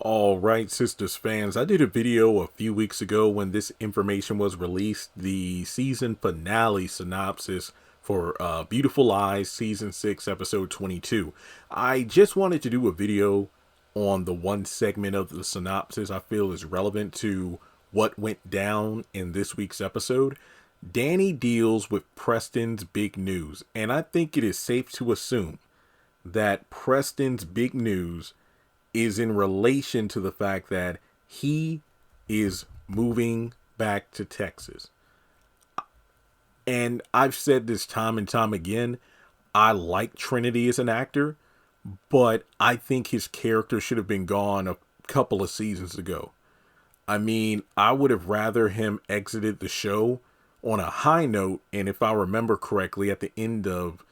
All right, Sistas fans, I did a video a few weeks ago when this information was released, the season finale synopsis for Beautiful Eyes, Season 6, Episode 22. I just wanted to do a video on the one segment of the synopsis I feel is relevant to what went down in this week's episode. Danny deals with Preston's big news, and I think it is safe to assume that Preston's big news is in relation to the fact that he is moving back to Texas. And I've said this time and time again, I like Trinity as an actor, but I think his character should have been gone a couple of seasons ago. I mean, I would have rather him exited the show on a high note, and if I remember correctly, at the end of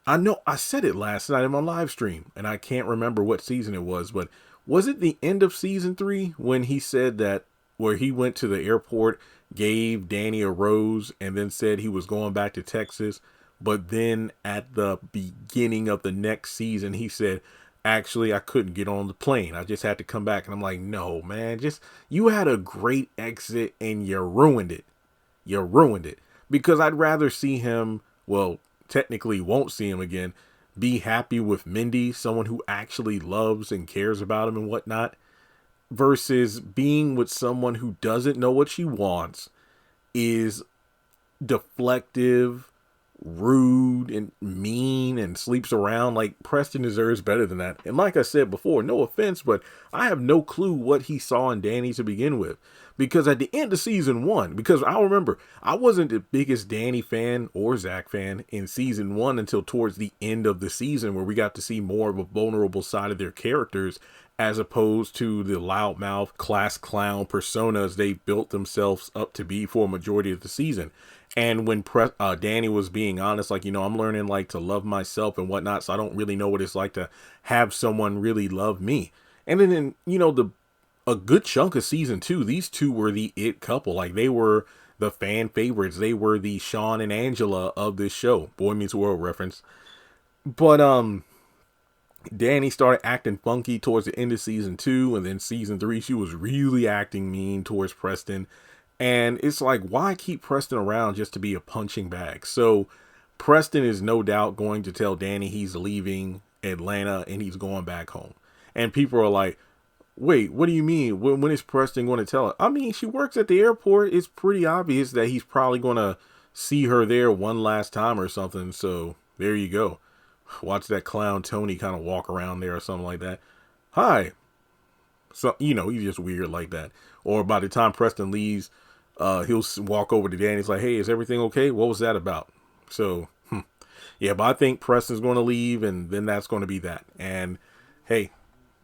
I know I said it last night in my live stream, and I can't remember what season it was, but was it the end of season 3 when he said that, where he went to the airport, gave Danny a rose, and then said he was going back to Texas, but then at the beginning of the next season, he said, actually, I couldn't get on the plane. I just had to come back. And I'm like, no, man, you had a great exit and you ruined it. You ruined it. Because I'd rather see him, well, technically won't see him again, be happy with Mindy, someone who actually loves and cares about him and whatnot, versus being with someone who doesn't know what she wants, is deflective, rude, and mean, and sleeps around. Like, Preston deserves better than that. And like I said before, no offense, but I have no clue what he saw in Danny to begin with. Because at the end of season 1, because I remember I wasn't the biggest Danny fan or Zach fan in season 1 until towards the end of the season, where we got to see more of a vulnerable side of their characters, as opposed to the loudmouth class clown personas they built themselves up to be for a majority of the season. And when Danny was being honest, like, I'm learning like to love myself and whatnot, so I don't really know what it's like to have someone really love me. And then a good chunk of season 2, these two were the it couple. Like, they were the fan favorites. They were the Sean and Angela of this show. Boy Meets World reference. But Danny started acting funky towards the end of season 2, and then season 3, she was really acting mean towards Preston. And it's like, why keep Preston around just to be a punching bag? So Preston is no doubt going to tell Danny he's leaving Atlanta and he's going back home. And people are like, wait, what do you mean? When is Preston going to tell her? I mean, she works at the airport. It's pretty obvious that he's probably going to see her there one last time or something. So there you go. Watch that clown Tony kind of walk around there or something like that. Hi. So, he's just weird like that. Or by the time Preston leaves, he'll walk over to Danny. He's like, hey, is everything okay? What was that about? So, yeah, but I think Preston's going to leave, and then that's going to be that. And hey,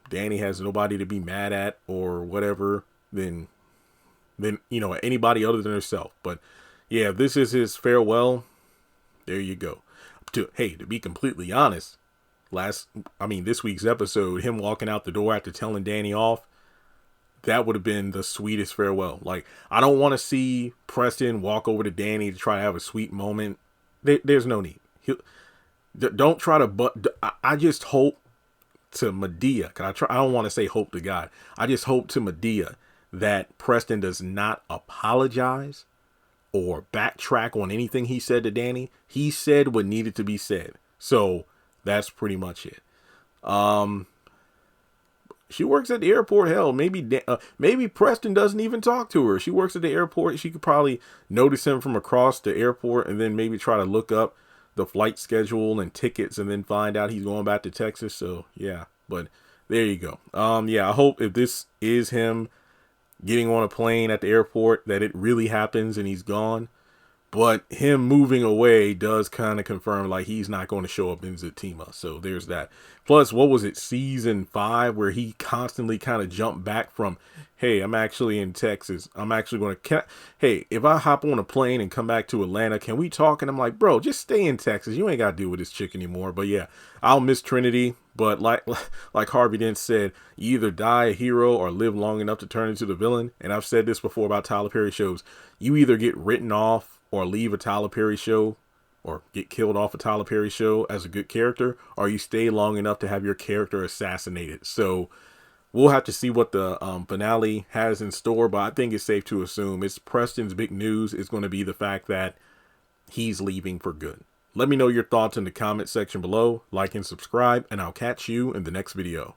Danny has nobody to be mad at or whatever than anybody other than herself. But yeah, this is his farewell. There you go. To be completely honest, this week's episode, him walking out the door after telling Danny off, that would have been the sweetest farewell. Like, I don't want to see Preston walk over to Danny to try to have a sweet moment. There's no need. Don't try to, I just hope to Medea, I don't want to say hope to God. I just hope to Medea that Preston does not apologize or backtrack on anything he said to Danny. He said what needed to be said. So that's pretty much it. She works at the airport. Hell, maybe Preston doesn't even talk to her. She works at the airport. She could probably notice him from across the airport and then maybe try to look up the flight schedule and tickets and then find out he's going back to Texas. So yeah, but there you go. I hope if this is him getting on a plane at the airport that it really happens and he's gone. But him moving away does kind of confirm like he's not going to show up in Zatima. So there's that. Plus, what was it, season 5, where he constantly kind of jumped back from, hey, I'm actually in Texas. I'm actually going to, hey, if I hop on a plane and come back to Atlanta, can we talk? And I'm like, bro, just stay in Texas. You ain't got to deal with this chick anymore. But yeah, I'll miss Trinity. But like Harvey Dent said, you either die a hero or live long enough to turn into the villain. And I've said this before about Tyler Perry shows. You either get written off or leave a Tyler Perry show or get killed off a Tyler Perry show as a good character, or you stay long enough to have your character assassinated. So we'll have to see what the finale has in store, but I think it's safe to assume it's Preston's big news is going to be the fact that he's leaving for good. Let me know your thoughts in the comment section below, like and subscribe, and I'll catch you in the next video.